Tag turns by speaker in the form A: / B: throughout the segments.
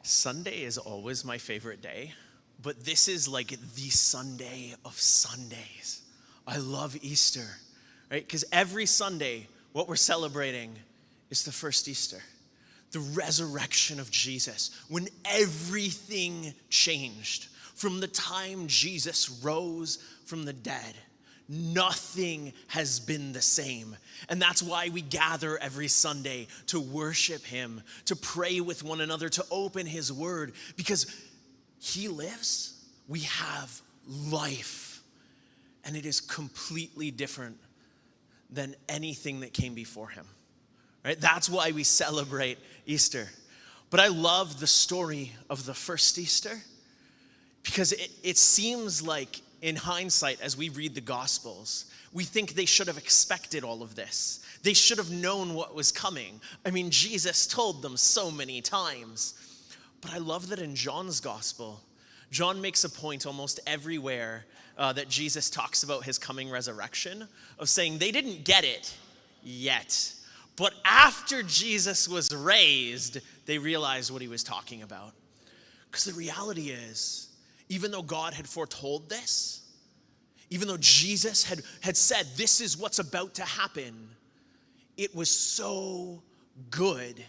A: Sunday is always my favorite day, but this is like the Sunday of Sundays. I love Easter, right? Because every Sunday, what we're celebrating is the first Easter, the resurrection of Jesus, when everything changed. From the time Jesus rose from the dead, nothing has been the same. And that's why we gather every Sunday to worship him, to pray with one another, to open his word. Because he lives, we have life. And it is completely different than anything that came before him. Right? That's why we celebrate Easter. But I love the story of the first Easter because it seems like, in hindsight, as we read the Gospels, we think they should have expected all of this. They should have known what was coming. I mean, Jesus told them so many times. But I love that in John's Gospel, John makes a point almost everywhere that Jesus talks about his coming resurrection of saying they didn't get it yet. But after Jesus was raised, they realized what he was talking about. Because the reality is, even though God had foretold this, even though Jesus had said, this is what's about to happen, it was so good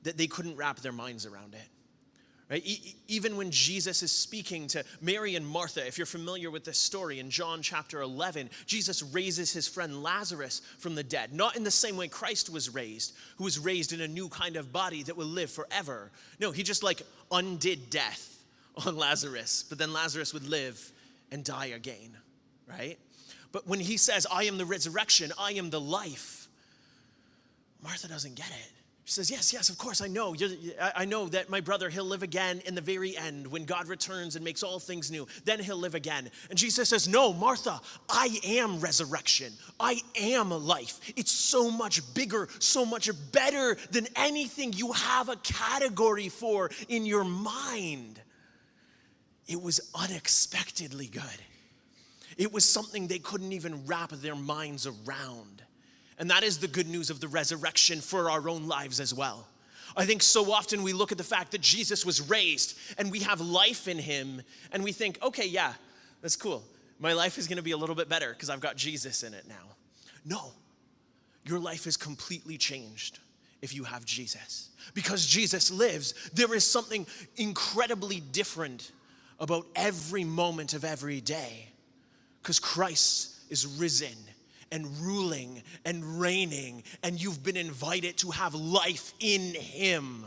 A: that they couldn't wrap their minds around it. Right? Even when Jesus is speaking to Mary and Martha, if you're familiar with this story, in John chapter 11, Jesus raises his friend Lazarus from the dead. Not in the same way Christ was raised, who was raised in a new kind of body that will live forever. No, he just undid death on Lazarus, but then Lazarus would live and die again, right? But when he says, I am the resurrection, I am the life, Martha doesn't get it. She says, yes, of course, I know. I know that my brother, he'll live again in the very end when God returns and makes all things new. Then he'll live again. And Jesus says, no, Martha, I am resurrection. I am life. It's so much bigger, so much better than anything you have a category for in your mind. It was unexpectedly good. It was something they couldn't even wrap their minds around. And that is the good news of the resurrection for our own lives as well. I think so often we look at the fact that Jesus was raised and we have life in him and we think, okay, yeah, that's cool. My life is going to be a little bit better because I've got Jesus in it now. No, your life is completely changed if you have Jesus. Because Jesus lives, there is something incredibly different about every moment of every day. Because Christ is risen and ruling and reigning, and you've been invited to have life in him,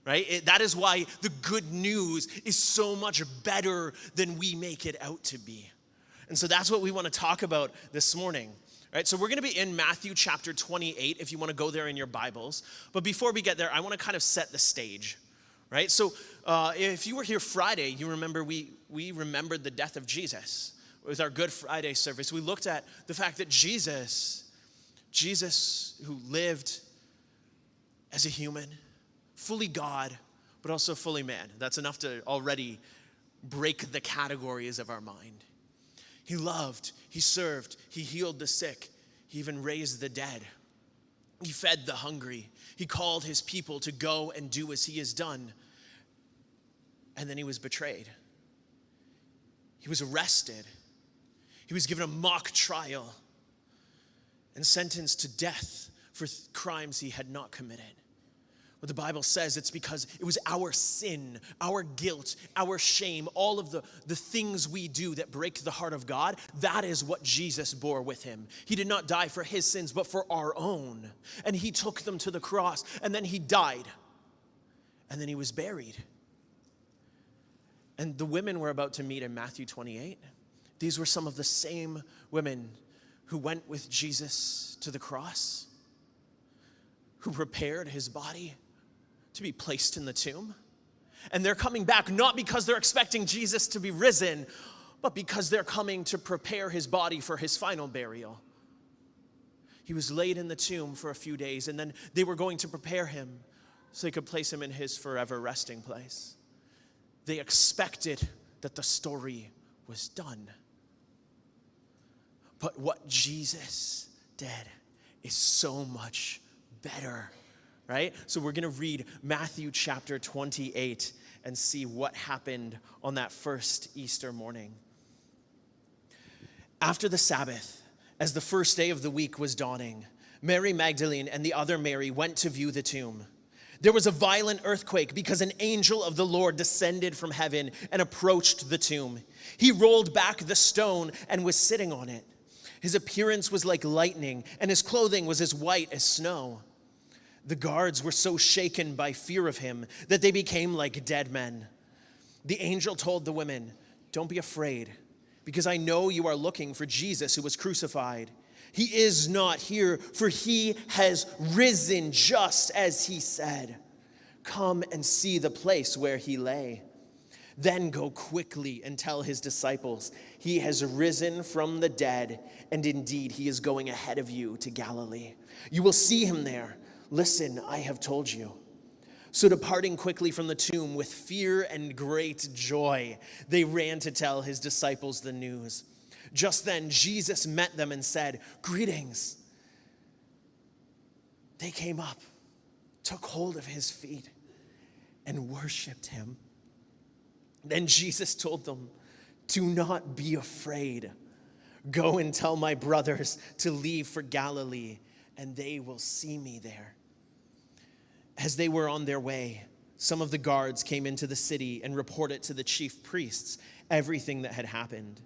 A: right? That is why the good news is so much better than we make it out to be. And so that's what we want to talk about this morning, right? So we're going to be in Matthew chapter 28, if you want to go there in your Bibles. But before we get there, I want to kind of set the stage, right? So if you were here Friday, you remember we remembered the death of Jesus. With our Good Friday service, we looked at the fact that Jesus who lived as a human, fully God, but also fully man. That's enough to already break the categories of our mind. He loved, he served, he healed the sick, he even raised the dead. He fed the hungry. He called his people to go and do as he has done. And then he was betrayed. He was arrested. He was given a mock trial and sentenced to death for crimes he had not committed. What the Bible says, it's because it was our sin, our guilt, our shame, all of the things we do that break the heart of God. That is what Jesus bore with him. He did not die for his sins, but for our own. And he took them to the cross, and then he died. And then he was buried. And the women we're about to meet in Matthew 28, these were some of the same women who went with Jesus to the cross, who prepared his body to be placed in the tomb. And they're coming back not because they're expecting Jesus to be risen, but because they're coming to prepare his body for his final burial. He was laid in the tomb for a few days, and then they were going to prepare him so they could place him in his forever resting place. They expected that the story was done. But what Jesus did is so much better, right? So we're going to read Matthew chapter 28 and see what happened on that first Easter morning. After the Sabbath, as the first day of the week was dawning, Mary Magdalene and the other Mary went to view the tomb. There was a violent earthquake because an angel of the Lord descended from heaven and approached the tomb. He rolled back the stone and was sitting on it. His appearance was like lightning, and his clothing was as white as snow. The guards were so shaken by fear of him that they became like dead men. The angel told the women, "Don't be afraid, because I know you are looking for Jesus who was crucified. He is not here, for he has risen just as he said. Come and see the place where he lay. Then go quickly and tell his disciples, he has risen from the dead, and indeed he is going ahead of you to Galilee. You will see him there. Listen, I have told you." So departing quickly from the tomb with fear and great joy, they ran to tell his disciples the news. Just then, Jesus met them and said, "Greetings." They came up, took hold of his feet, and worshiped him. Then Jesus told them, "Do not be afraid. Go and tell my brothers to leave for Galilee, and they will see me there." As they were on their way, some of the guards came into the city and reported to the chief priests everything that had happened.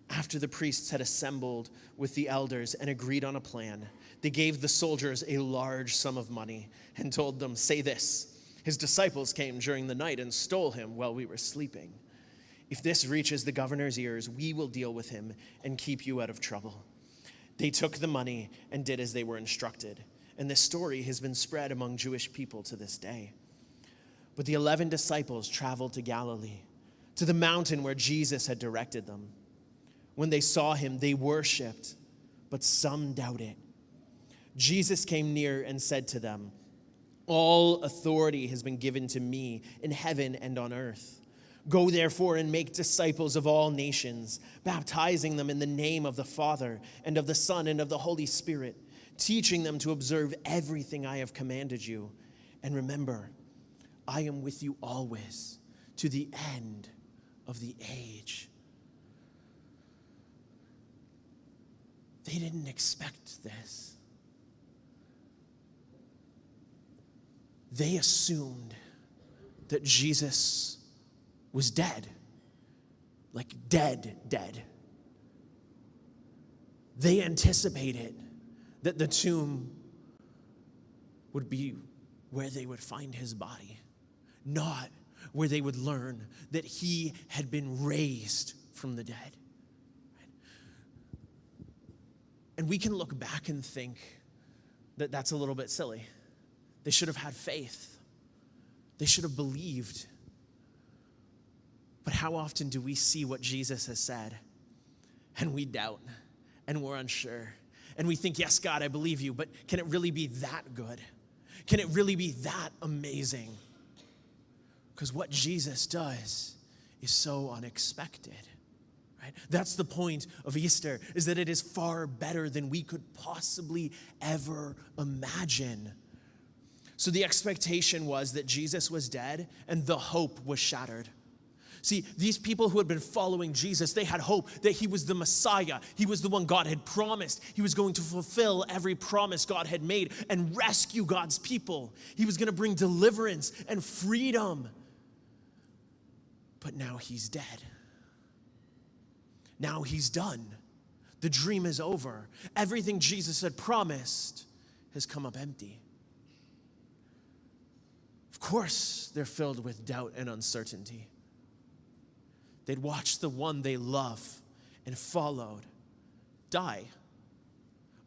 A: After the priests had assembled with the elders and agreed on a plan, they gave the soldiers a large sum of money and told them, "Say this, his disciples came during the night and stole him while we were sleeping. If this reaches the governor's ears, we will deal with him and keep you out of trouble." They took the money and did as they were instructed. And this story has been spread among Jewish people to this day. But the 11 disciples traveled to Galilee, to the mountain where Jesus had directed them. When they saw him, they worshiped, but some doubted. Jesus came near and said to them, "All authority has been given to me in heaven and on earth. Go therefore and make disciples of all nations, baptizing them in the name of the Father and of the Son and of the Holy Spirit, teaching them to observe everything I have commanded you. And remember, I am with you always to the end of the age." They didn't expect this. They assumed that Jesus was dead, like dead. They anticipated that the tomb would be where they would find his body, not where they would learn that he had been raised from the dead. And we can look back and think that that's a little bit silly. They should have had faith. They should have believed. But how often do we see what Jesus has said and we doubt and we're unsure and we think, yes, God, I believe you, but can it really be that good? Can it really be that amazing? Because what Jesus does is so unexpected. Right? That's the point of Easter, is that it is far better than we could possibly ever imagine. So the expectation was that Jesus was dead and the hope was shattered. See, these people who had been following Jesus, they had hope that he was the Messiah. He was the one God had promised. He was going to fulfill every promise God had made and rescue God's people. He was going to bring deliverance and freedom. But now he's dead. Now he's done. The dream is over. Everything Jesus had promised has come up empty. Of course, they're filled with doubt and uncertainty. They'd watched the one they love and followed die.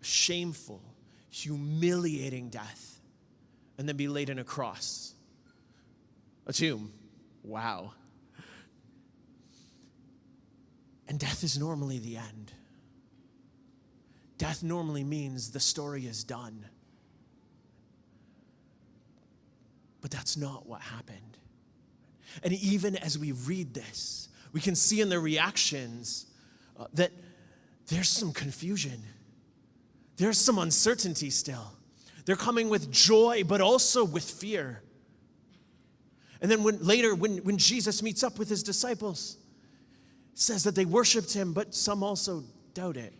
A: A shameful, humiliating death. And then be laid in a cross. A tomb. Wow. And death is normally the end. Death normally means the story is done. But that's not what happened. And even as we read this, we can see in their reactions that there's some confusion. There's some uncertainty still. They're coming with joy, but also with fear. And then when Jesus meets up with his disciples, it says that they worshiped him, but some also doubt it.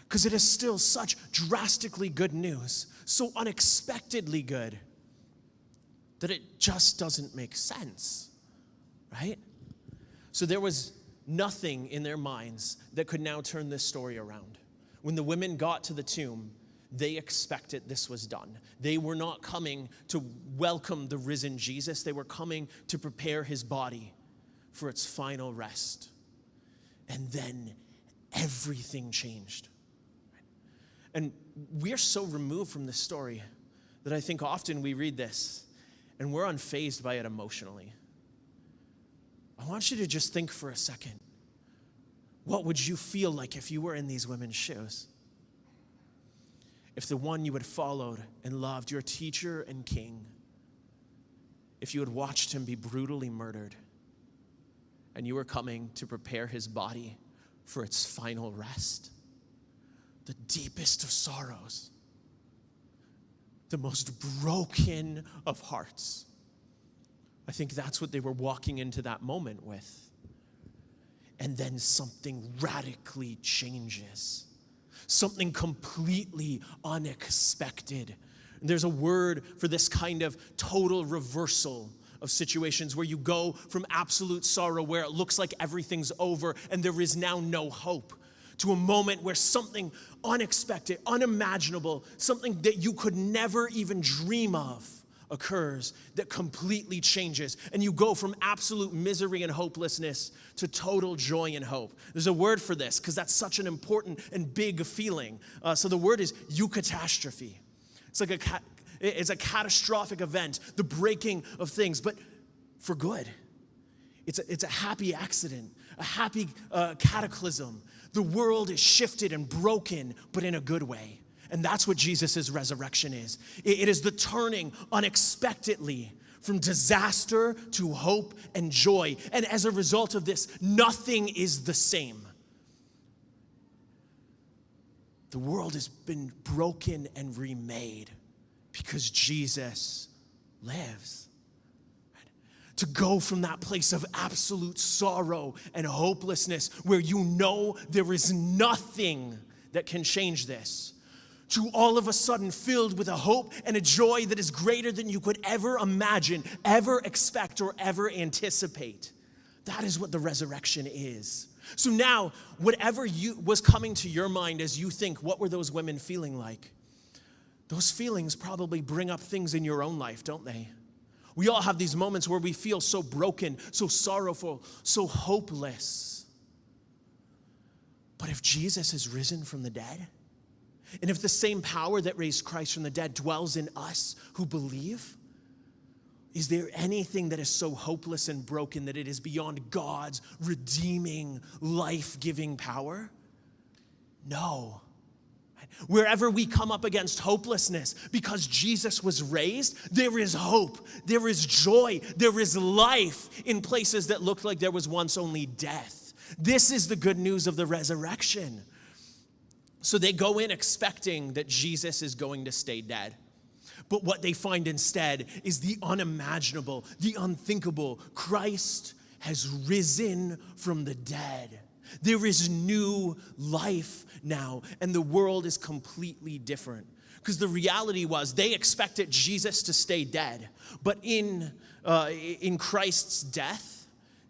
A: Because it is still such drastically good news, so unexpectedly good, that it just doesn't make sense, right? So there was nothing in their minds that could now turn this story around. When the women got to the tomb, they expected this was done. They were not coming to welcome the risen Jesus. They were coming to prepare his body for its final rest. And then everything changed. And we're so removed from this story that I think often we read this and we're unfazed by it emotionally. I want you to just think for a second. What would you feel like if you were in these women's shoes? If the one you had followed and loved, your teacher and king, if you had watched him be brutally murdered and you were coming to prepare his body for its final rest, the deepest of sorrows, the most broken of hearts. I think that's what they were walking into that moment with. And then something radically changes. Something completely unexpected. And there's a word for this kind of total reversal of situations where you go from absolute sorrow where it looks like everything's over and there is now no hope, to a moment where something unexpected, unimaginable, something that you could never even dream of occurs that completely changes. And you go from absolute misery and hopelessness to total joy and hope. There's a word for this because that's such an important and big feeling. So the word is eucatastrophe. It's like it's a catastrophic event, the breaking of things, but for good. It's a happy accident, a happy cataclysm. The world is shifted and broken, but in a good way. And that's what Jesus' resurrection is. It is the turning unexpectedly from disaster to hope and joy. And as a result of this, nothing is the same. The world has been broken and remade because Jesus lives. To go from that place of absolute sorrow and hopelessness where you know there is nothing that can change this, to all of a sudden filled with a hope and a joy that is greater than you could ever imagine, ever expect, or ever anticipate. That is what the resurrection is. So now, whatever was coming to your mind as you think, what were those women feeling like? Those feelings probably bring up things in your own life, don't they? We all have these moments where we feel so broken, so sorrowful, so hopeless. But if Jesus has risen from the dead, and if the same power that raised Christ from the dead dwells in us who believe, is there anything that is so hopeless and broken that it is beyond God's redeeming, life-giving power? No. Wherever we come up against hopelessness, because Jesus was raised, there is hope, there is joy, there is life in places that looked like there was once only death. This is the good news of the resurrection. So they go in expecting that Jesus is going to stay dead. But what they find instead is the unimaginable, the unthinkable. Christ has risen from the dead. There is new life now, and the world is completely different. Because the reality was they expected Jesus to stay dead. But in Christ's death,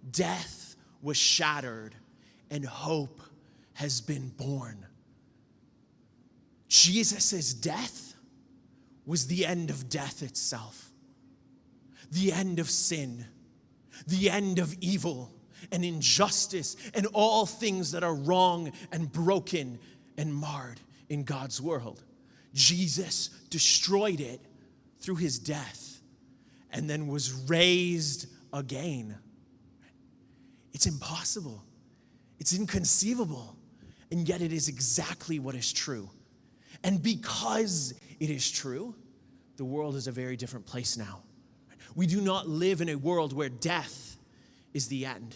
A: death was shattered, and hope has been born. Jesus' death was the end of death itself, the end of sin, the end of evil and injustice and all things that are wrong and broken and marred in God's world. Jesus destroyed it through his death and then was raised again. It's impossible. It's inconceivable. And yet it is exactly what is true. And because it is true, the world is a very different place now. We do not live in a world where death is the end.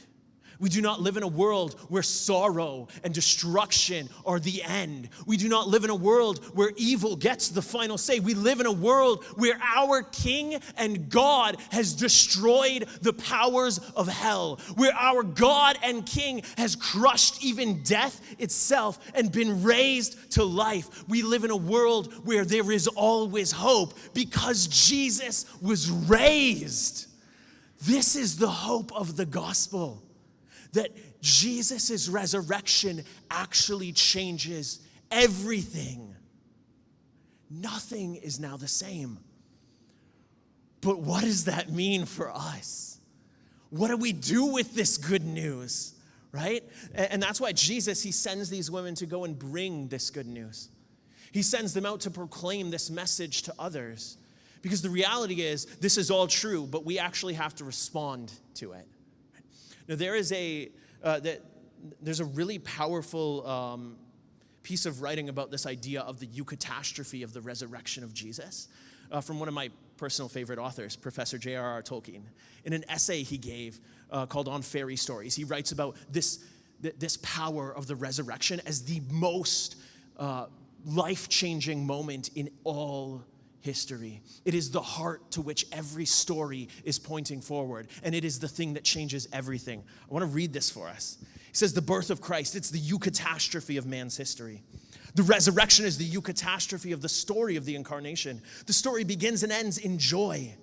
A: We do not live in a world where sorrow and destruction are the end. We do not live in a world where evil gets the final say. We live in a world where our King and God has destroyed the powers of hell, where our God and King has crushed even death itself and been raised to life. We live in a world where there is always hope because Jesus was raised. This is the hope of the gospel. That Jesus' resurrection actually changes everything. Nothing is now the same. But what does that mean for us? What do we do with this good news, right? And that's why Jesus, he sends these women to go and bring this good news. He sends them out to proclaim this message to others. Because the reality is, this is all true, but we actually have to respond to it. Now, there's a really powerful piece of writing about this idea of the eucatastrophe of the resurrection of Jesus from one of my personal favorite authors, Professor J.R.R. Tolkien. In an essay he gave called On Fairy Stories, he writes about this power of the resurrection as the most life-changing moment in all history. It is the heart to which every story is pointing forward, and it is the thing that changes everything. I want to read this for us. He says, the birth of Christ, it's the eucatastrophe of man's history. The resurrection is the eucatastrophe of the story of the incarnation. The story begins and ends in joy.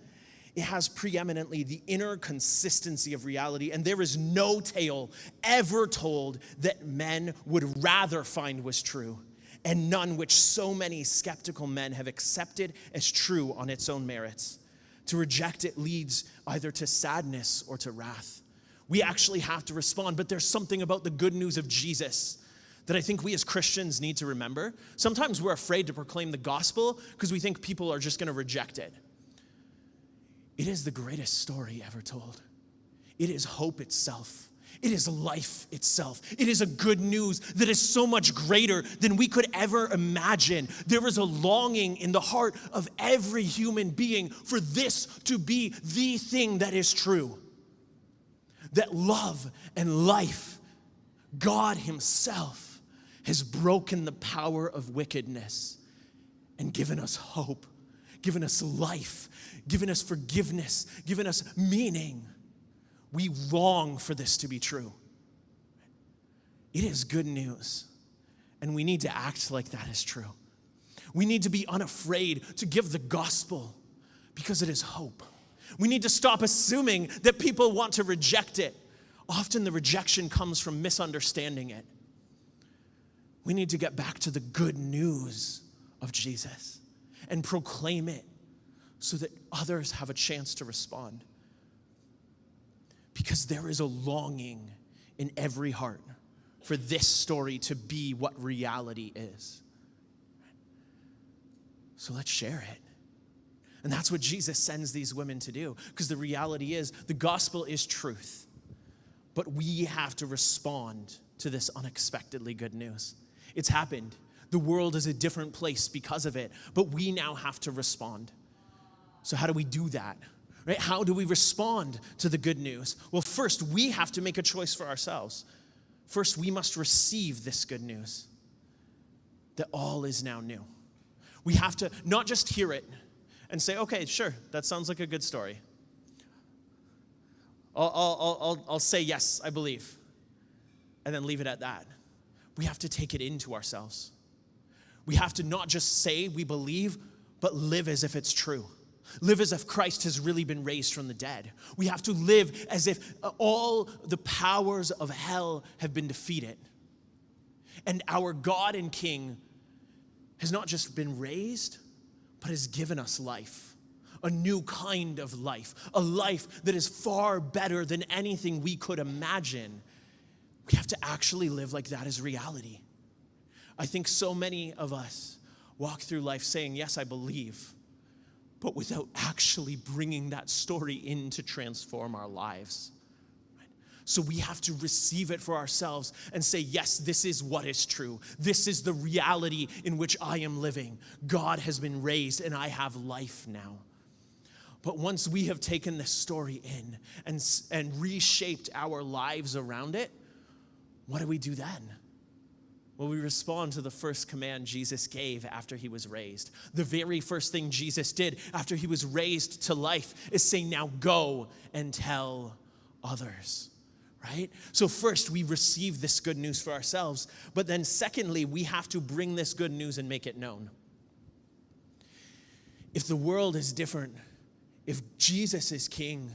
A: It has preeminently the inner consistency of reality, and there is no tale ever told that men would rather find was true, and none which so many skeptical men have accepted as true on its own merits. To reject it leads either to sadness or to wrath. We actually have to respond, but there's something about the good news of Jesus that I think we as Christians need to remember. Sometimes we're afraid to proclaim the gospel because we think people are just going to reject it. It is the greatest story ever told. It is hope itself. It is life itself. It is a good news that is so much greater than we could ever imagine. There is a longing in the heart of every human being for this to be the thing that is true. That love and life, God himself, has broken the power of wickedness and given us hope, given us life, given us forgiveness, given us meaning. We long for this to be true. It is good news, and we need to act like that is true. We need to be unafraid to give the gospel because it is hope. We need to stop assuming that people want to reject it. Often the rejection comes from misunderstanding it. We need to get back to the good news of Jesus and proclaim it so that others have a chance to respond. Because there is a longing in every heart for this story to be what reality is. So let's share it. And that's what Jesus sends these women to do. Because the reality is, the gospel is truth. But we have to respond to this unexpectedly good news. It's happened. The world is a different place because of it. But we now have to respond. So how do we do that? Right? How do we respond to the good news? Well, first, we have to make a choice for ourselves. First, we must receive this good news that all is now new. We have to not just hear it and say, okay, sure, that sounds like a good story. I'll say, yes, I believe, and then leave it at that. We have to take it into ourselves. We have to not just say we believe, but live as if it's true. Live as if Christ has really been raised from the dead. We have to live as if all the powers of hell have been defeated. And our God and King has not just been raised, but has given us life. A new kind of life. A life that is far better than anything we could imagine. We have to actually live like that is reality. I think so many of us walk through life saying, yes, I believe, but without actually bringing that story in to transform our lives. So we have to receive it for ourselves and say, yes, this is what is true. This is the reality in which I am living. God has been raised and I have life now. But once we have taken this story in and reshaped our lives around it, what do we do then? Well, we respond to the first command Jesus gave after he was raised. The very first thing Jesus did after he was raised to life is say, now go and tell others, right? So first, we receive this good news for ourselves, but then secondly, we have to bring this good news and make it known. If the world is different, if Jesus is king,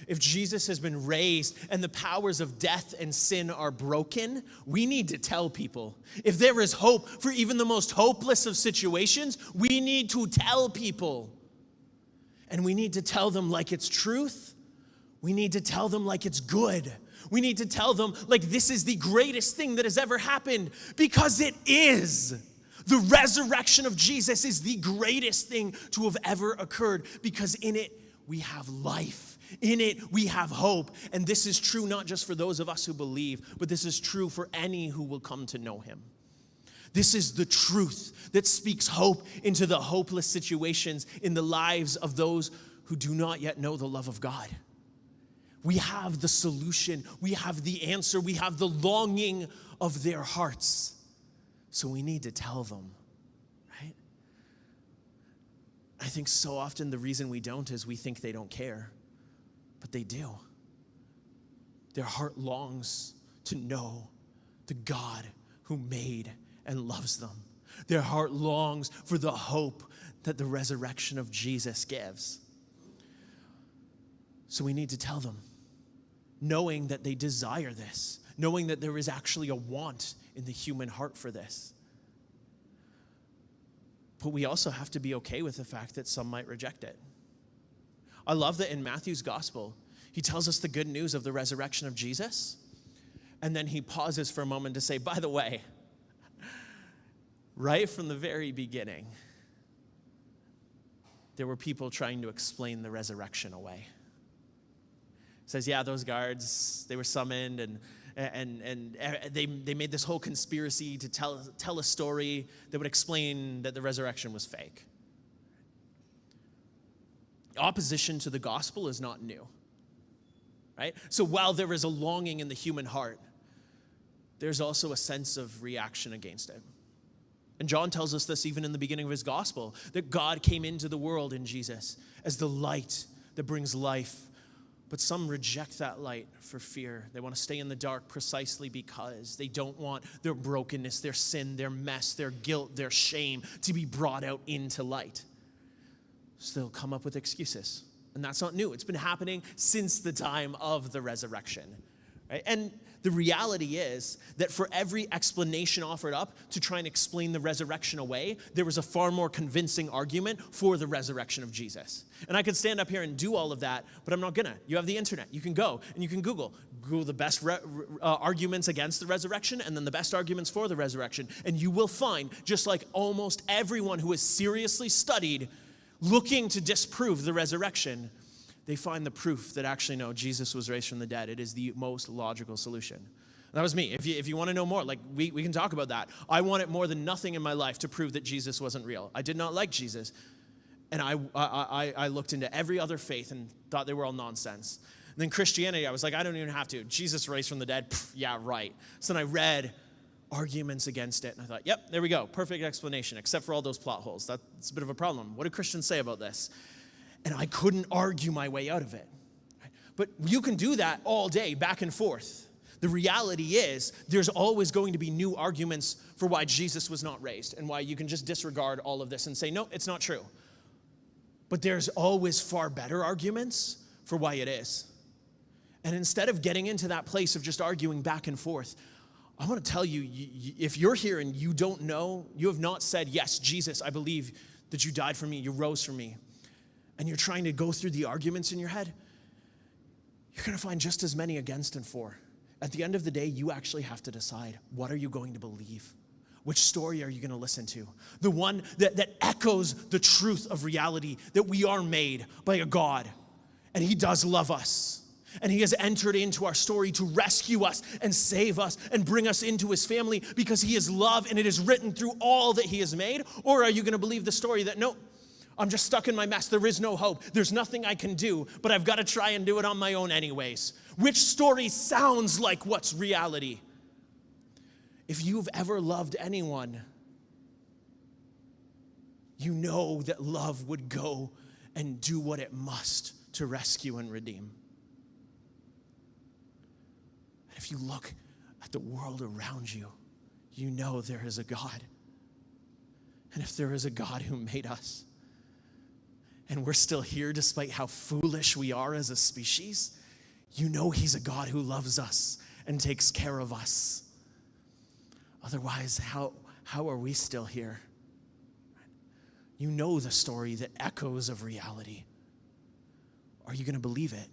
A: if Jesus has been raised and the powers of death and sin are broken, we need to tell people. If there is hope for even the most hopeless of situations, we need to tell people. And we need to tell them like it's truth. We need to tell them like it's good. We need to tell them like this is the greatest thing that has ever happened, because it is. The resurrection of Jesus is the greatest thing to have ever occurred, because in it we have life. In it we have hope. And this is true not just for those of us who believe, but this is true for any who will come to know him. This is the truth that speaks hope into the hopeless situations in the lives of those who do not yet know the love of God. We have the solution. We have the answer. We have the longing of their hearts. So we need to tell them, right? I think so often the reason we don't is we think they don't care, but they do. Their heart longs to know the God who made and loves them. Their heart longs for the hope that the resurrection of Jesus gives. So we need to tell them, knowing that they desire this, knowing that there is actually a want in the human heart for this. But we also have to be okay with the fact that some might reject it. I love that in Matthew's gospel, he tells us the good news of the resurrection of Jesus, and then he pauses for a moment to say, by the way, right from the very beginning, there were people trying to explain the resurrection away. It says, yeah, those guards, they were summoned, and they made this whole conspiracy to tell a story that would explain that the resurrection was fake. Opposition to the gospel is not new, right? So while there is a longing in the human heart, there's also a sense of reaction against it. And John tells us this even in the beginning of his gospel, that God came into the world in Jesus as the light that brings life. But some reject that light for fear. They want to stay in the dark precisely because they don't want their brokenness, their sin, their mess, their guilt, their shame to be brought out into light. So they'll come up with excuses. And that's not new. It's been happening since the time of the resurrection. Right? And the reality is that for every explanation offered up to try and explain the resurrection away, there was a far more convincing argument for the resurrection of Jesus. And I could stand up here and do all of that, but I'm not gonna. You have the internet. You can go and you can Google the best arguments against the resurrection and then the best arguments for the resurrection. And you will find, just like almost everyone who has seriously studied looking to disprove the resurrection, they find the proof that actually, no, Jesus was raised from the dead. It is the most logical solution. That was me. If you want to know more, like we can talk about that. I want it more than nothing in my life to prove that Jesus wasn't real. I did not like Jesus. And I looked into every other faith and thought they were all nonsense. And then Christianity, I was like, I don't even have to. Jesus raised from the dead. Pff, yeah, right. So then I read arguments against it. And I thought, yep, there we go. Perfect explanation, except for all those plot holes. That's a bit of a problem. What do Christians say about this? And I couldn't argue my way out of it. But you can do that all day, back and forth. The reality is there's always going to be new arguments for why Jesus was not raised and why you can just disregard all of this and say, no, it's not true. But there's always far better arguments for why it is. And instead of getting into that place of just arguing back and forth, I want to tell you, if you're here and you don't know, you have not said, yes, Jesus, I believe that you died for me, you rose for me, and you're trying to go through the arguments in your head, you're going to find just as many against and for. At the end of the day, you actually have to decide, what are you going to believe? Which story are you going to listen to? The one that echoes the truth of reality, that we are made by a God, and he does love us. And he has entered into our story to rescue us and save us and bring us into his family because he is love and it is written through all that he has made? Or are you going to believe the story that, no, I'm just stuck in my mess. There is no hope. There's nothing I can do, but I've got to try and do it on my own anyways. Which story sounds like what's reality? If you've ever loved anyone, you know that love would go and do what it must to rescue and redeem. If you look at the world around you, you know there is a God. And if there is a God who made us, and we're still here despite how foolish we are as a species, you know he's a God who loves us and takes care of us. Otherwise, how are we still here? You know the story that echoes of reality. Are you going to believe it?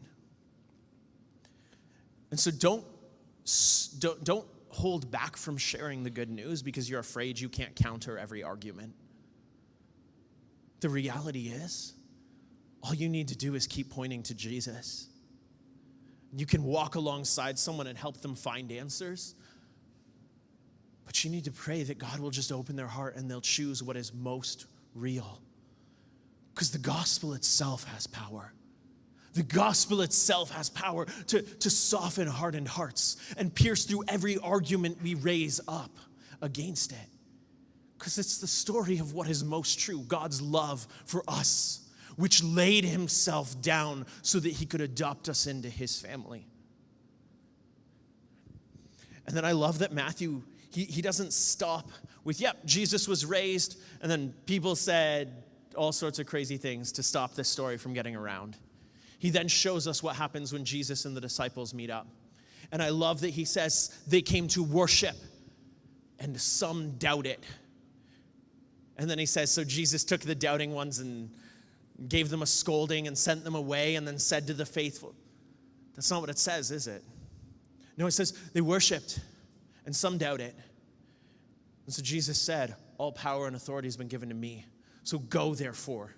A: And so don't hold back from sharing the good news because you're afraid you can't counter every argument. The reality is, all you need to do is keep pointing to Jesus. You can walk alongside someone and help them find answers, but you need to pray that God will just open their heart and they'll choose what is most real. Because the gospel itself has power. The gospel itself has power to soften hardened hearts and pierce through every argument we raise up against it. Because it's the story of what is most true, God's love for us, which laid himself down so that he could adopt us into his family. And then I love that Matthew, he doesn't stop with, Jesus was raised, and then people said all sorts of crazy things to stop this story from getting around. He then shows us what happens when Jesus and the disciples meet up. And I love that he says they came to worship, and some doubt it. And then he says, so Jesus took the doubting ones and gave them a scolding and sent them away and then said to the faithful. That's not what it says, is it? No, it says they worshiped and some doubt it. And so Jesus said, all power and authority has been given to me. So go therefore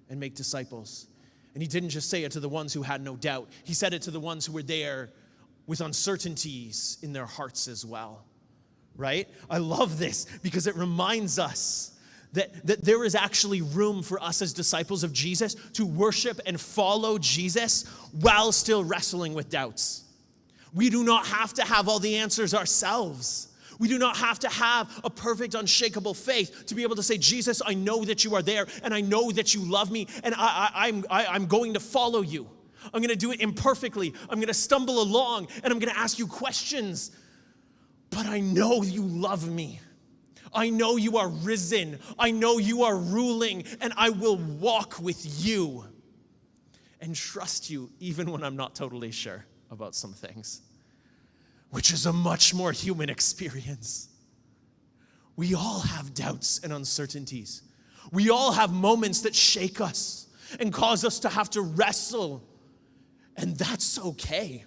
A: and make disciples. And he didn't just say it to the ones who had no doubt. He said it to the ones who were there with uncertainties in their hearts as well, right? I love this because it reminds us that there is actually room for us as disciples of Jesus to worship and follow Jesus while still wrestling with doubts. We do not have to have all the answers ourselves. We do not have to have a perfect, unshakable faith to be able to say, Jesus, I know that you are there, and I know that you love me, and I'm going to follow you. I'm going to do it imperfectly. I'm going to stumble along, and I'm going to ask you questions. But I know you love me. I know you are risen. I know you are ruling, and I will walk with you and trust you even when I'm not totally sure about some things, which is a much more human experience. We all have doubts and uncertainties. We all have moments that shake us and cause us to have to wrestle, and that's okay.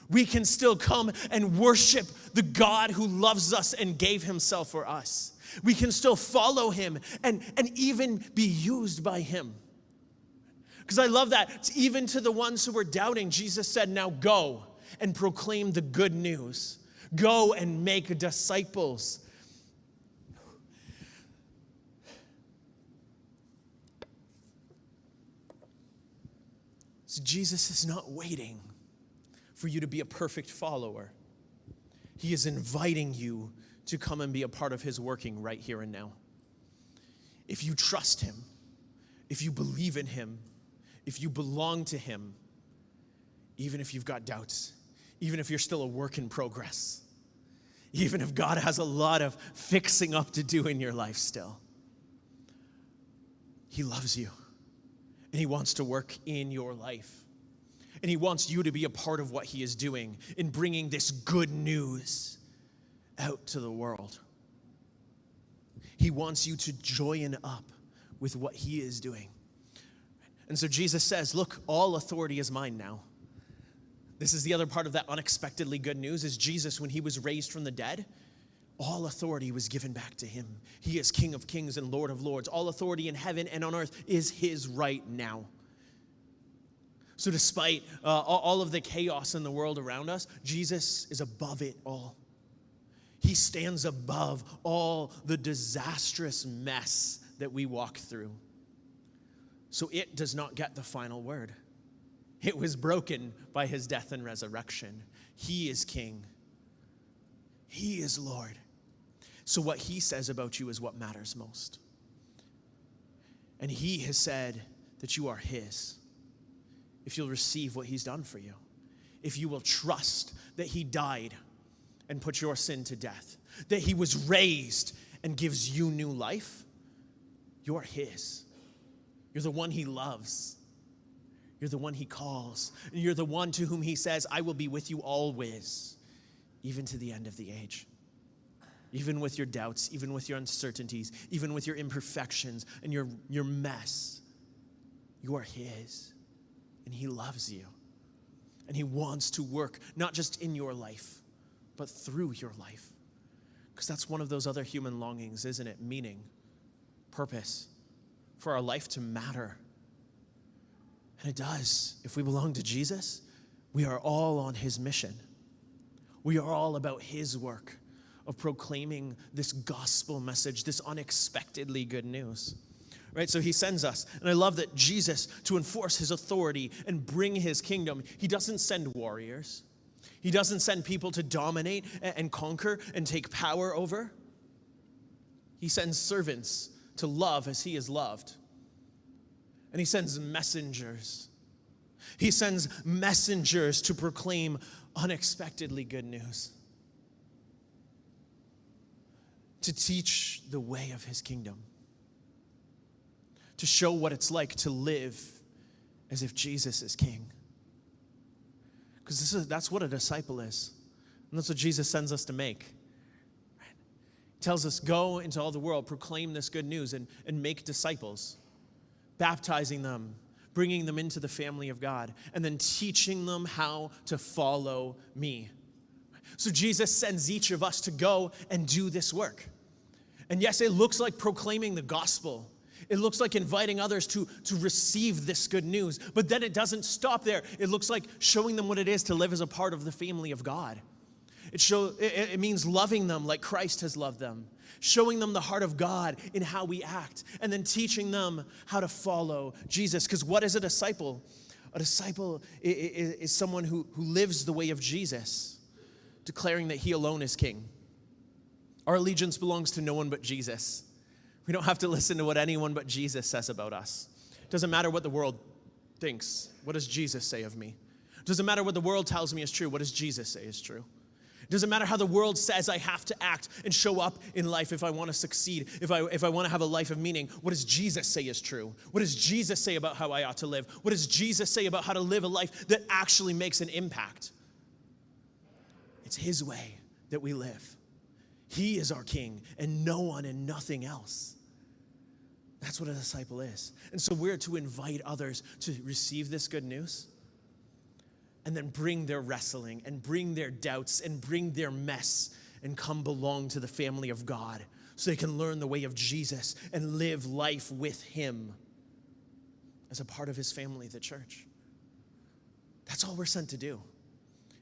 A: We can still come and worship the God who loves us and gave himself for us. We can still follow him and even be used by him. Because I love that. Even to the ones who were doubting, Jesus said, now go and proclaim the good news. Go and make disciples. So Jesus is not waiting for you to be a perfect follower. He is inviting you to come and be a part of his working right here and now. If you trust him, if you believe in him, if you belong to him, even if you've got doubts, even if you're still a work in progress, even if God has a lot of fixing up to do in your life still, he loves you and he wants to work in your life. And he wants you to be a part of what he is doing in bringing this good news out to the world. He wants you to join up with what he is doing. And so Jesus says, look, all authority is mine now. This is the other part of that unexpectedly good news, is Jesus, when he was raised from the dead, all authority was given back to him. He is King of kings and Lord of lords. All authority in heaven and on earth is his right now. So despite all of the chaos in the world around us, Jesus is above it all. He stands above all the disastrous mess that we walk through. So it does not get the final word. It was broken by his death and resurrection. He is king. He is Lord. So what he says about you is what matters most. And he has said that you are his. If you'll receive what he's done for you. If you will trust that he died and put your sin to death. That he was raised and gives you new life. You're his. You're the one he loves. You're the one he calls. And you're the one to whom he says, I will be with you always, even to the end of the age. Even with your doubts, even with your uncertainties, even with your imperfections and your mess. You are his. And he loves you. And he wants to work, not just in your life, but through your life. Because that's one of those other human longings, isn't it? Meaning, purpose, for our life to matter. And it does. If we belong to Jesus, we are all on his mission. We are all about his work of proclaiming this gospel message, this unexpectedly good news. Right? So he sends us. And I love that Jesus, to enforce his authority and bring his kingdom, he doesn't send warriors. He doesn't send people to dominate and conquer and take power over. He sends servants to love as he is loved. And he sends messengers. He sends messengers to proclaim unexpectedly good news. To teach the way of his kingdom. To show what it's like to live as if Jesus is king. Because that's what a disciple is. And that's what Jesus sends us to make. Right? He tells us, go into all the world, proclaim this good news, and make disciples. Baptizing them, bringing them into the family of God, and then teaching them how to follow me. So Jesus sends each of us to go and do this work. And yes, it looks like proclaiming the gospel. It looks like inviting others to receive this good news. But then it doesn't stop there. It looks like showing them what it is to live as a part of the family of God. It means loving them like Christ has loved them. Showing them the heart of God in how we act. And then teaching them how to follow Jesus. Because what is a disciple? A disciple is someone who lives the way of Jesus. Declaring that he alone is king. Our allegiance belongs to no one but Jesus. We don't have to listen to what anyone but Jesus says about us. It doesn't matter what the world thinks. What does Jesus say of me? It doesn't matter what the world tells me is true. What does Jesus say is true? It doesn't matter how the world says I have to act and show up in life if I want to succeed, if I want to have a life of meaning. What does Jesus say is true? What does Jesus say about how I ought to live? What does Jesus say about how to live a life that actually makes an impact? It's his way that we live. He is our king and no one and nothing else. That's what a disciple is. And so we're to invite others to receive this good news and then bring their wrestling and bring their doubts and bring their mess and come belong to the family of God so they can learn the way of Jesus and live life with him as a part of his family, the church. That's all we're sent to do.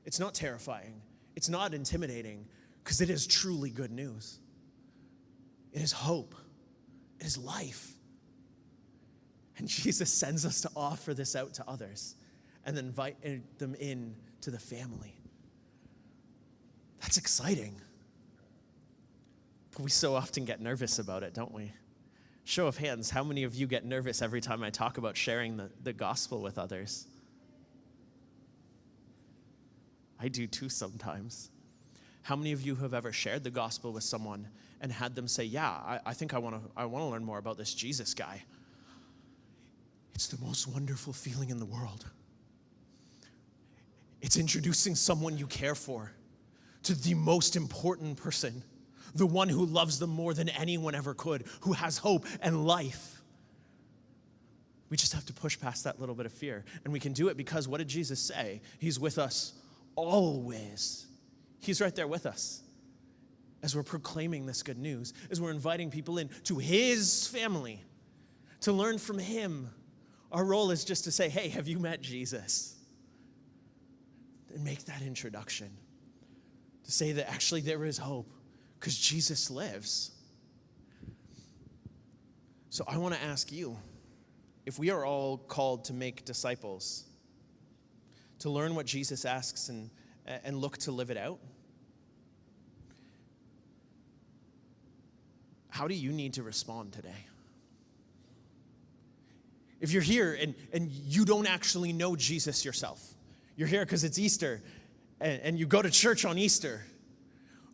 A: It's not terrifying. It's not intimidating. Because it is truly good news. It is hope. It is life. And Jesus sends us to offer this out to others and then invite them in to the family. That's exciting. But we so often get nervous about it, don't we? Show of hands, how many of you get nervous every time I talk about sharing the gospel with others? I do too sometimes. How many of you have ever shared the gospel with someone and had them say, yeah, I think I want to learn more about this Jesus guy? It's the most wonderful feeling in the world. It's introducing someone you care for to the most important person, the one who loves them more than anyone ever could, who has hope and life. We just have to push past that little bit of fear. And we can do it because what did Jesus say? He's with us always. He's right there with us as we're proclaiming this good news, as we're inviting people in to his family to learn from him. Our role is just to say, hey, have you met Jesus? And make that introduction. To say that actually there is hope because Jesus lives. So I want to ask you, if we are all called to make disciples, to learn what Jesus asks and look to live it out, how do you need to respond today? If you're here and you don't actually know Jesus yourself, you're here because it's Easter and you go to church on Easter,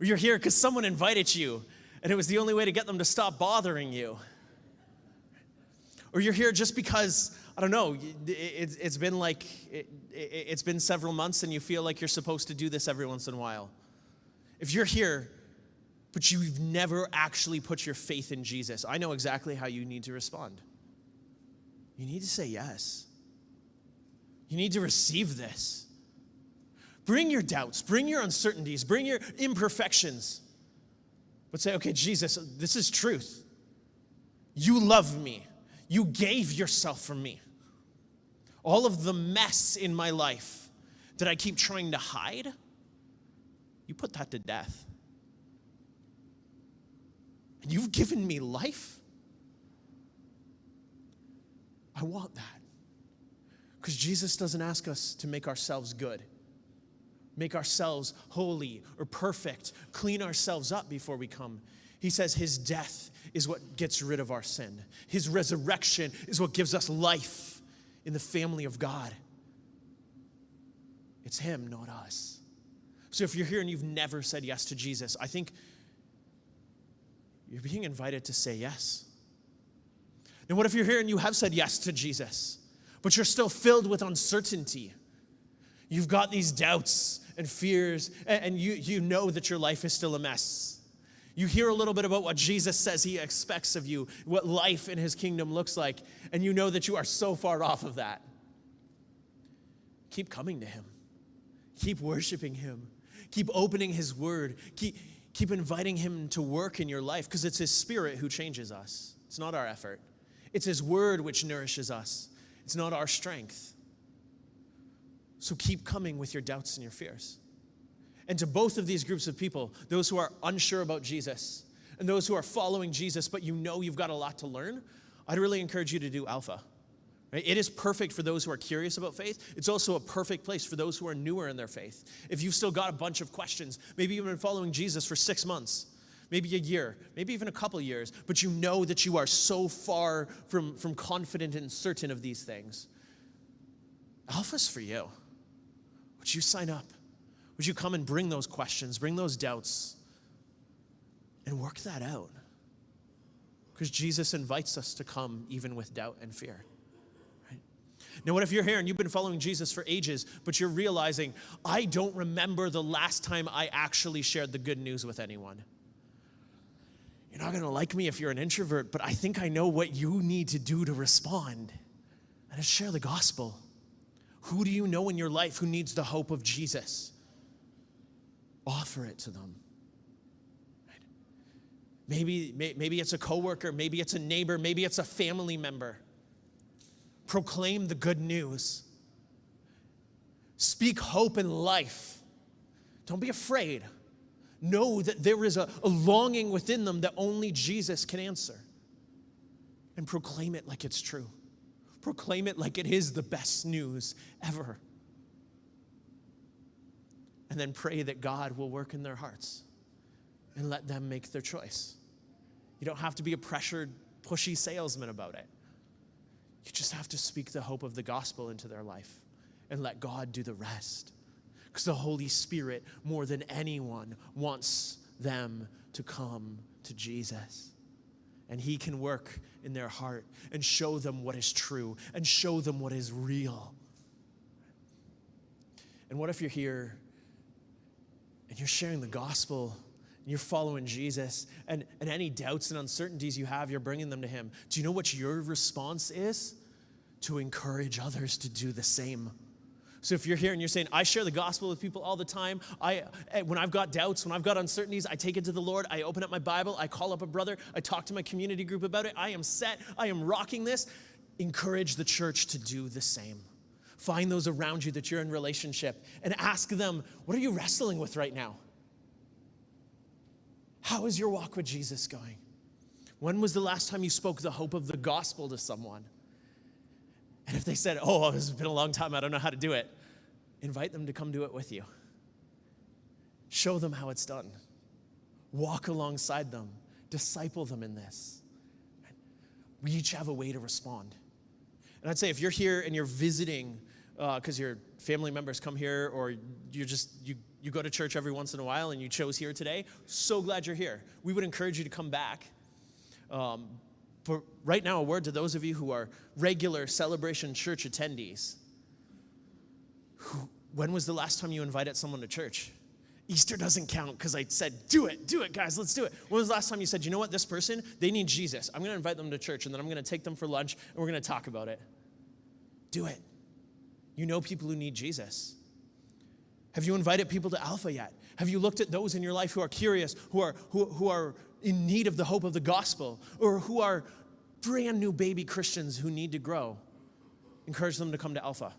A: or you're here because someone invited you and it was the only way to get them to stop bothering you, or you're here just because, I don't know, it's been several months and you feel like you're supposed to do this every once in a while. If you're here but you've never actually put your faith in Jesus, I know exactly how you need to respond. You need to say yes. You need to receive this. Bring your doubts, bring your uncertainties, bring your imperfections. But say, okay, Jesus, this is truth. You love me. You gave yourself for me. All of the mess in my life that I keep trying to hide, you put that to death. And you've given me life. I want that. Because Jesus doesn't ask us to make ourselves good, make ourselves holy or perfect, clean ourselves up before we come. He says his death is what gets rid of our sin. His resurrection is what gives us life in the family of God. It's him, not us. So if you're here and you've never said yes to Jesus, I think you're being invited to say yes. And what if you're here and you have said yes to Jesus, but you're still filled with uncertainty? You've got these doubts and fears, and you know that your life is still a mess. You hear a little bit about what Jesus says he expects of you, what life in his kingdom looks like, and you know that you are so far off of that. Keep coming to him. Keep worshiping him. Keep opening his word. Keep inviting him to work in your life, because it's his Spirit who changes us. It's not our effort. It's his word which nourishes us. It's not our strength. So keep coming with your doubts and your fears. And to both of these groups of people, those who are unsure about Jesus and those who are following Jesus, but you know you've got a lot to learn, I'd really encourage you to do Alpha. Right? It is perfect for those who are curious about faith. It's also a perfect place for those who are newer in their faith. If you've still got a bunch of questions, maybe you've been following Jesus for 6 months, maybe a year, maybe even a couple years, but you know that you are so far from confident and certain of these things. Alpha's for you. Would you sign up? Would you come and bring those questions, bring those doubts, and work that out? Because Jesus invites us to come even with doubt and fear. Right? Now, what if you're here and you've been following Jesus for ages, but you're realizing, I don't remember the last time I actually shared the good news with anyone? You're not going to like me if you're an introvert, but I think I know what you need to do to respond. And it's share the gospel. Who do you know in your life who needs the hope of Jesus? Offer it to them. Right? Maybe it's a coworker, maybe it's a neighbor, maybe it's a family member. Proclaim the good news. Speak hope and life. Don't be afraid. Know that there is a longing within them that only Jesus can answer. And proclaim it like it's true. Proclaim it like it is the best news ever. And then pray that God will work in their hearts and let them make their choice. You don't have to be a pressured, pushy salesman about it. You just have to speak the hope of the gospel into their life and let God do the rest. Because the Holy Spirit, more than anyone, wants them to come to Jesus. And he can work in their heart and show them what is true and show them what is real. And what if you're here and you're sharing the gospel and you're following Jesus and any doubts and uncertainties you have, you're bringing them to him? Do you know what your response is? To encourage others to do the same. So if you're here and you're saying, I share the gospel with people all the time. When I've got doubts, when I've got uncertainties, I take it to the Lord. I open up my Bible. I call up a brother. I talk to my community group about it. I am set. I am rocking this. Encourage the church to do the same. Find those around you that you're in relationship and ask them, what are you wrestling with right now? How is your walk with Jesus going? When was the last time you spoke the hope of the gospel to someone? And if they said, oh, it's been a long time, I don't know how to do it, invite them to come do it with you. Show them how it's done. Walk alongside them. Disciple them in this. We each have a way to respond. And I'd say if you're here and you're visiting because your family members come here, or you go to church every once in a while and you chose here today, so glad you're here. We would encourage you to come back. But right now, a word to those of you who are regular Celebration Church attendees. When was the last time you invited someone to church? Easter doesn't count because I said, do it, guys, let's do it. When was the last time you said, you know what, this person, they need Jesus. I'm going to invite them to church, and then I'm going to take them for lunch, and we're going to talk about it. Do it. You know people who need Jesus. Have you invited people to Alpha yet? Have you looked at those in your life who are curious, who are in need of the hope of the gospel, or who are brand new baby Christians who need to grow? Encourage them to come to Alpha.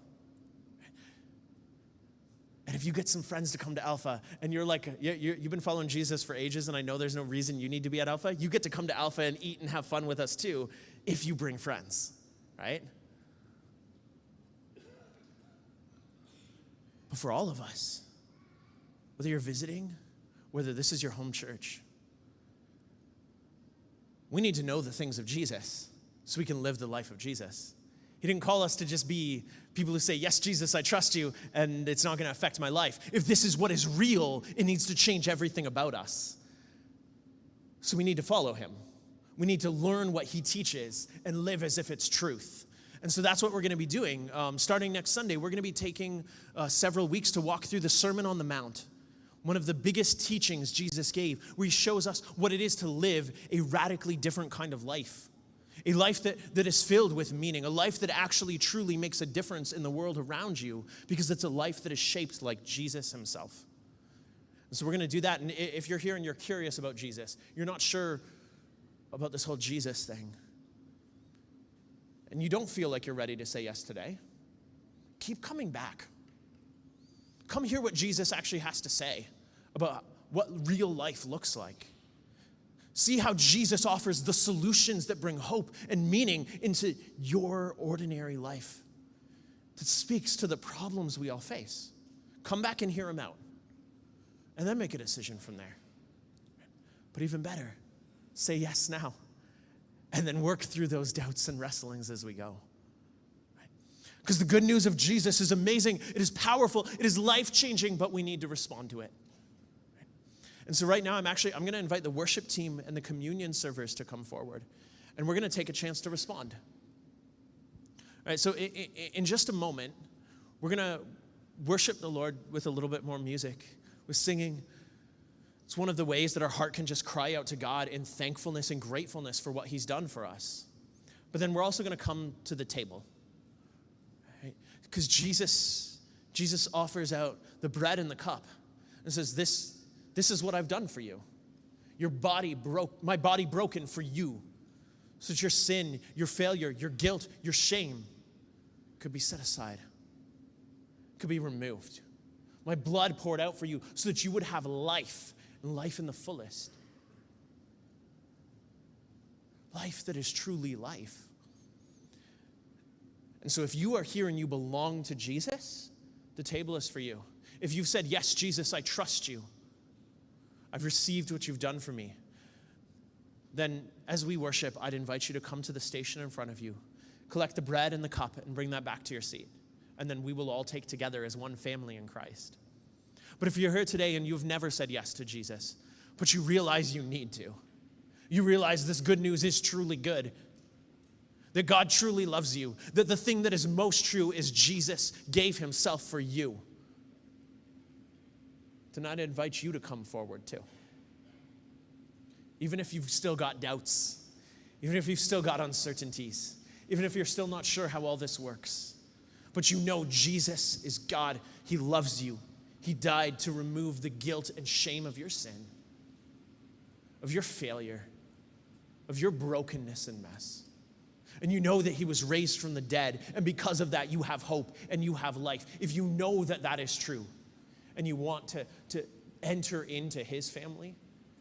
A: And if you get some friends to come to Alpha, and you're like, you've been following Jesus for ages, and I know there's no reason you need to be at Alpha, you get to come to Alpha and eat and have fun with us too, if you bring friends, right? But for all of us, whether you're visiting, whether this is your home church, we need to know the things of Jesus so we can live the life of Jesus. He didn't call us to just be people who say, yes, Jesus, I trust you, and it's not going to affect my life. If this is what is real, it needs to change everything about us. So we need to follow him. We need to learn what he teaches and live as if it's truth. And so that's what we're going to be doing. Starting next Sunday, we're going to be taking several weeks to walk through the Sermon on the Mount, one of the biggest teachings Jesus gave, where he shows us what it is to live a radically different kind of life. A life that is filled with meaning, a life that actually truly makes a difference in the world around you, because it's a life that is shaped like Jesus himself. And so we're going to do that. And if you're here and you're curious about Jesus, you're not sure about this whole Jesus thing, and you don't feel like you're ready to say yes today, keep coming back. Come hear what Jesus actually has to say about what real life looks like. See how Jesus offers the solutions that bring hope and meaning into your ordinary life, that speaks to the problems we all face. Come back and hear him out, and then make a decision from there. But even better, say yes now, and then work through those doubts and wrestlings as we go. Because the good news of Jesus is amazing, it is powerful, it is life-changing, but we need to respond to it. And so right now, I'm going to invite the worship team and the communion servers to come forward, and we're going to take a chance to respond. All right, so in just a moment, we're going to worship the Lord with a little bit more music, with singing. It's one of the ways that our heart can just cry out to God in thankfulness and gratefulness for what he's done for us. But then we're also going to come to the table, right? Because Jesus offers out the bread and the cup and says, this is what I've done for you. My body broken for you, so that your sin, your failure, your guilt, your shame could be set aside, could be removed. My blood poured out for you so that you would have life, and life in the fullest. Life that is truly life. And so if you are here and you belong to Jesus, the table is for you. If you've said, yes, Jesus, I trust you, I've received what you've done for me, then as we worship, I'd invite you to come to the station in front of you, collect the bread and the cup, and bring that back to your seat. And then we will all take together as one family in Christ. But if you're here today and you've never said yes to Jesus, but you realize you need to, you realize this good news is truly good, that God truly loves you, that the thing that is most true is Jesus gave himself for you, tonight I invite you to come forward too. Even if you've still got doubts, even if you've still got uncertainties, even if you're still not sure how all this works, but you know Jesus is God, he loves you. He died to remove the guilt and shame of your sin, of your failure, of your brokenness and mess. And you know that he was raised from the dead, and because of that, you have hope and you have life. If you know that that is true, and you want to enter into his family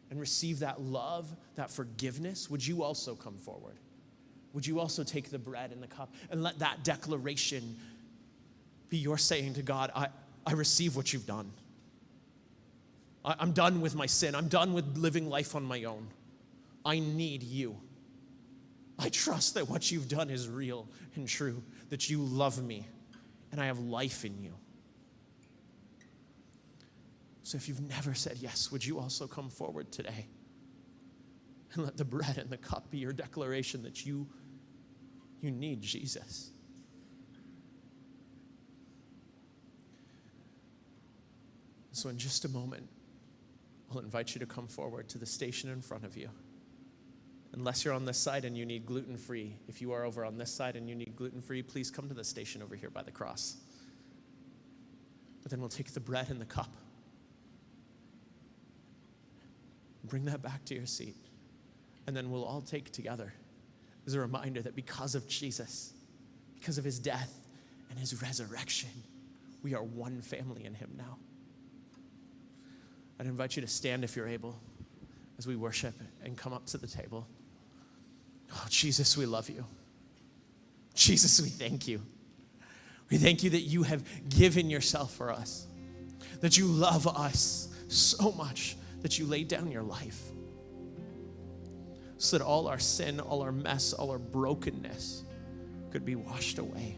A: and receive that love, that forgiveness, would you also come forward? would you also take the bread and the cup and let that declaration be your saying to God, I receive what you've done. I'm done with my sin. I'm done with living life on my own. I need you. I trust that what you've done is real and true, that you love me and I have life in you. So if you've never said yes, would you also come forward today and let the bread and the cup be your declaration that you need Jesus? So in just a moment, I'll invite you to come forward to the station in front of you. Unless you're on this side and you need gluten-free, if you are over on this side and you need gluten-free, please come to the station over here by the cross. But then we'll take the bread and the cup. Bring that back to your seat. And then we'll all take together as a reminder that because of Jesus, because of his death and his resurrection, we are one family in him now. I'd invite you to stand if you're able as we worship and come up to the table. Oh, Jesus, we love you. Jesus, we thank you. We thank you that you have given yourself for us, that you love us so much that you laid down your life so that all our sin, all our mess, all our brokenness could be washed away,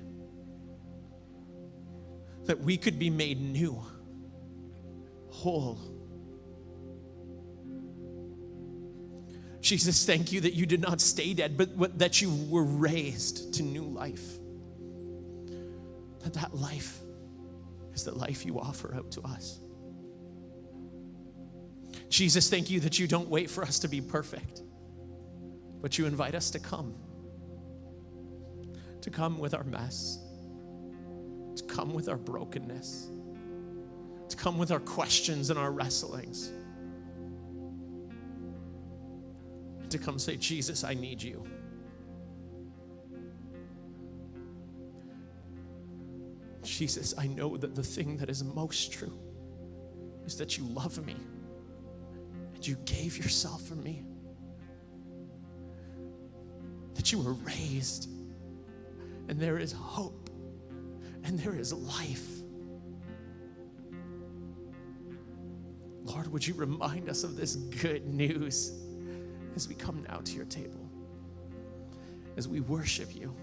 A: that we could be made new, whole. Jesus, thank you that you did not stay dead, but that you were raised to new life. That life is the life you offer out to us. Jesus, thank you that you don't wait for us to be perfect, but you invite us to come with our mess, to come with our brokenness, to come with our questions and our wrestlings, to come say, Jesus, I need you. Jesus, I know that the thing that is most true is that you love me and you gave yourself for me, that you were raised and there is hope and there is life. Lord, would you remind us of this good news as we come now to your table, as we worship you.